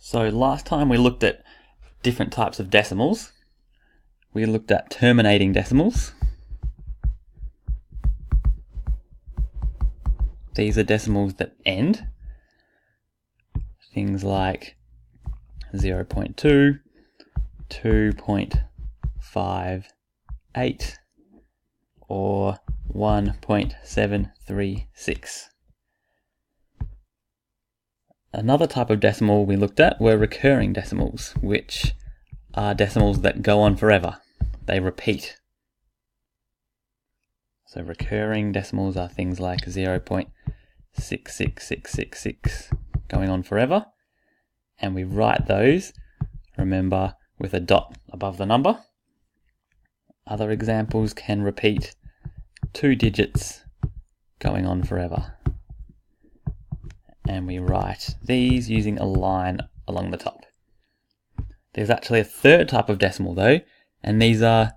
So last time we looked at different types of decimals. We looked at terminating decimals. These are decimals that end. Things like 0.2, 2.58, or 1.736. Another type of decimal we looked at were recurring decimals, which are decimals that go on forever. They repeat. So recurring decimals are things like 0.66666 going on forever. And we write those, remember, with a dot above the number. Other examples can repeat 2 digits going on forever. And we write these using a line along the top. There's actually a third type of decimal though, and these are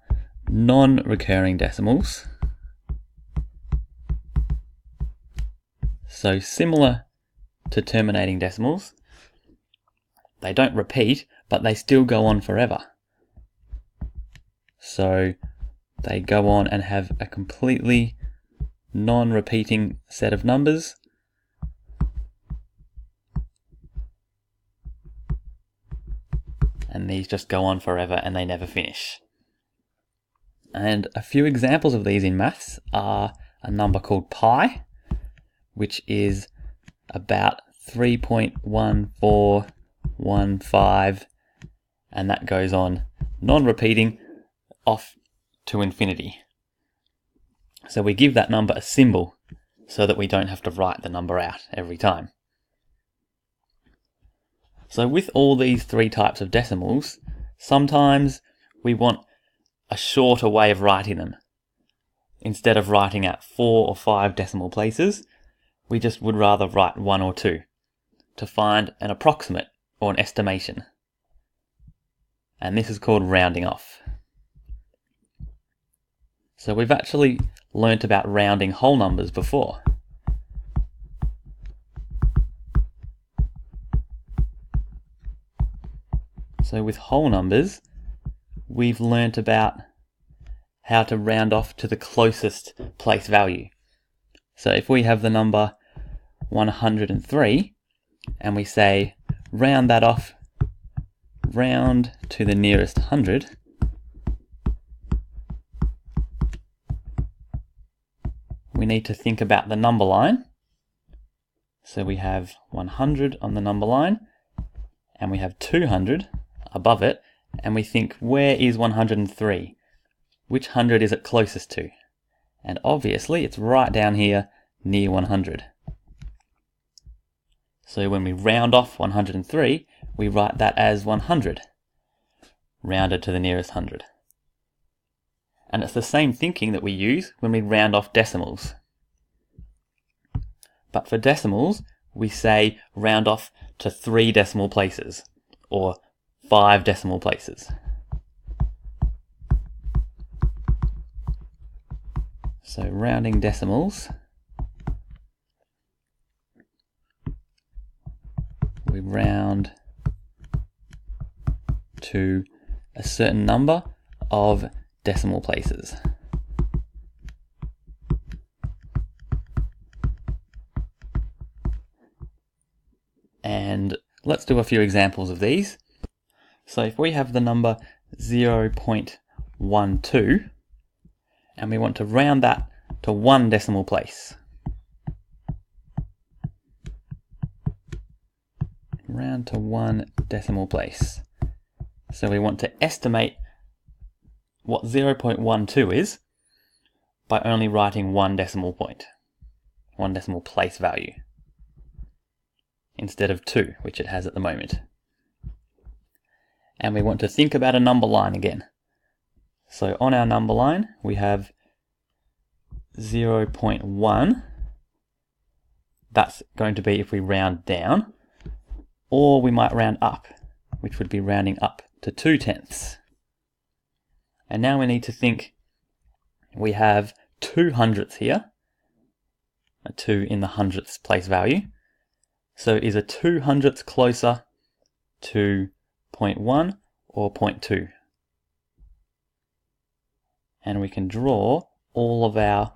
non-recurring decimals. So similar to terminating decimals, they don't repeat, but they still go on forever. So they go on and have a completely non-repeating set of numbers. And these just go on forever and they never finish. And a few examples of these in maths are a number called pi, which is about 3.1415, and that goes on non-repeating off to infinity. So we give that number a symbol so that we don't have to write the number out every time. So with all these three types of decimals, sometimes we want a shorter way of writing them. Instead of writing at 4 or 5 decimal places, we just would rather write 1 or 2 to find an approximate or an estimation. And this is called rounding off. So we've actually learnt about rounding whole numbers before. So with whole numbers, we've learnt about how to round off to the closest place value. So if we have the number 103 and we say round that off, round to the nearest 100, we need to think about the number line. So we have 100 on the number line and we have 200 above it, and we think, where is 103? Which 100 is it closest to? And obviously it's right down here near 100. So when we round off 103, we write that as 100, rounded to the nearest 100. And it's the same thinking that we use when we round off decimals. But for decimals, we say round off to 3 decimal places, or 5 decimal places. So rounding decimals, we round to a certain number of decimal places. And let's do a few examples of these. So if we have the number 0.12 and we want to round that to 1 decimal place. Round to 1 decimal place. So we want to estimate what 0.12 is by only writing 1 decimal point, 1 decimal place value, instead of 2, which it has at the moment. And we want to think about a number line again. So on our number line, we have 0.1. That's going to be if we round down, or we might round up, which would be rounding up to 2/10. And now we need to think, we have 2 hundredths here, a 2 in the hundredths place value. So is a 2 hundredths closer to 0.1 or 0.2. And we can draw all of our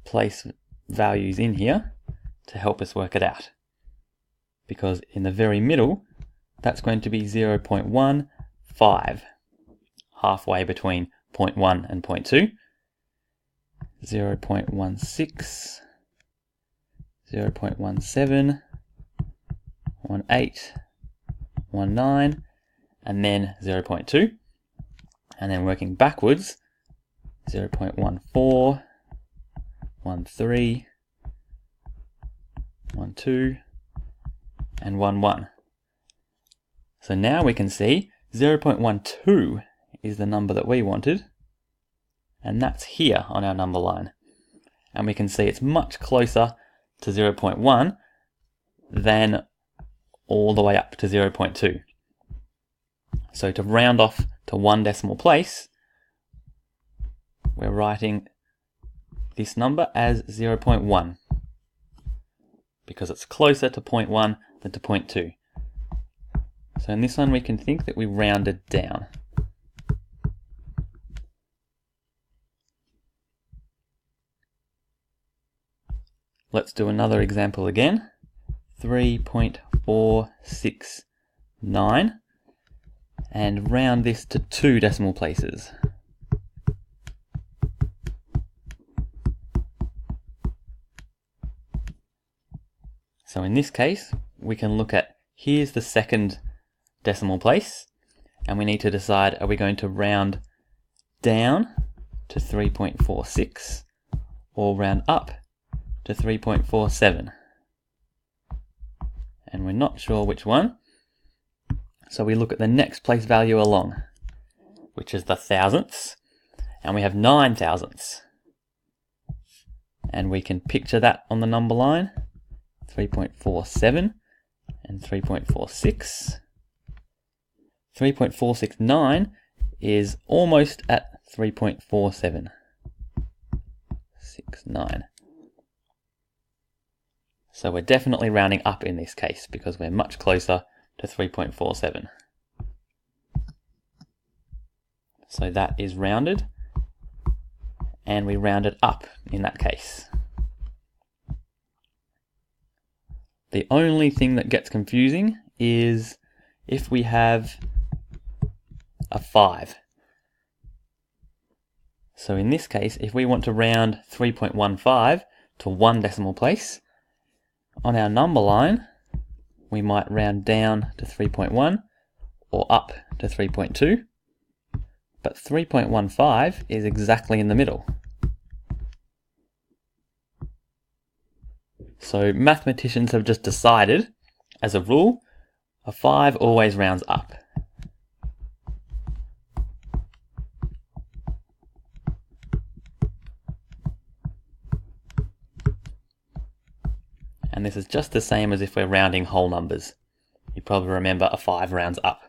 place values in here to help us work it out. Because in the very middle, that's going to be 0.15, halfway between 0.1 and 0.2. 0.16, 0.17, 18, 19, and then 0.2. And then working backwards, 0.14, 13, 12, and 11. So now we can see 0.12 is the number that we wanted, and that's here on our number line. And we can see it's much closer to 0.1 than all the way up to 0.2. So to round off to one decimal place, we're writing this number as 0.1 because it's closer to 0.1 than to 0.2. So in this one we can think that we rounded down. Let's do another example again. 3.469, and round this to 2 decimal places. So in this case, we can look at, here's the second decimal place, and we need to decide, are we going to round down to 3.46 or round up to 3.47? And we're not sure which one. So we look at the next place value along, which is the thousandths, and we have 9 thousandths. And we can picture that on the number line, 3.47 and 3.46. 3.469 is almost at 3.47. 69. So we're definitely rounding up in this case because we're much closer to 3.47. So that is rounded, and we rounded up in that case. The only thing that gets confusing is if we have a 5. So in this case, if we want to round 3.15 to 1 decimal place, on our number line, we might round down to 3.1 or up to 3.2, but 3.15 is exactly in the middle. So mathematicians have just decided, as a rule, a 5 always rounds up. And this is just the same as if we're rounding whole numbers. You probably remember a 5 rounds up.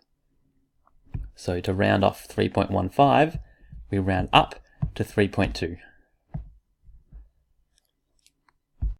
So to round off 3.15, we round up to 3.2.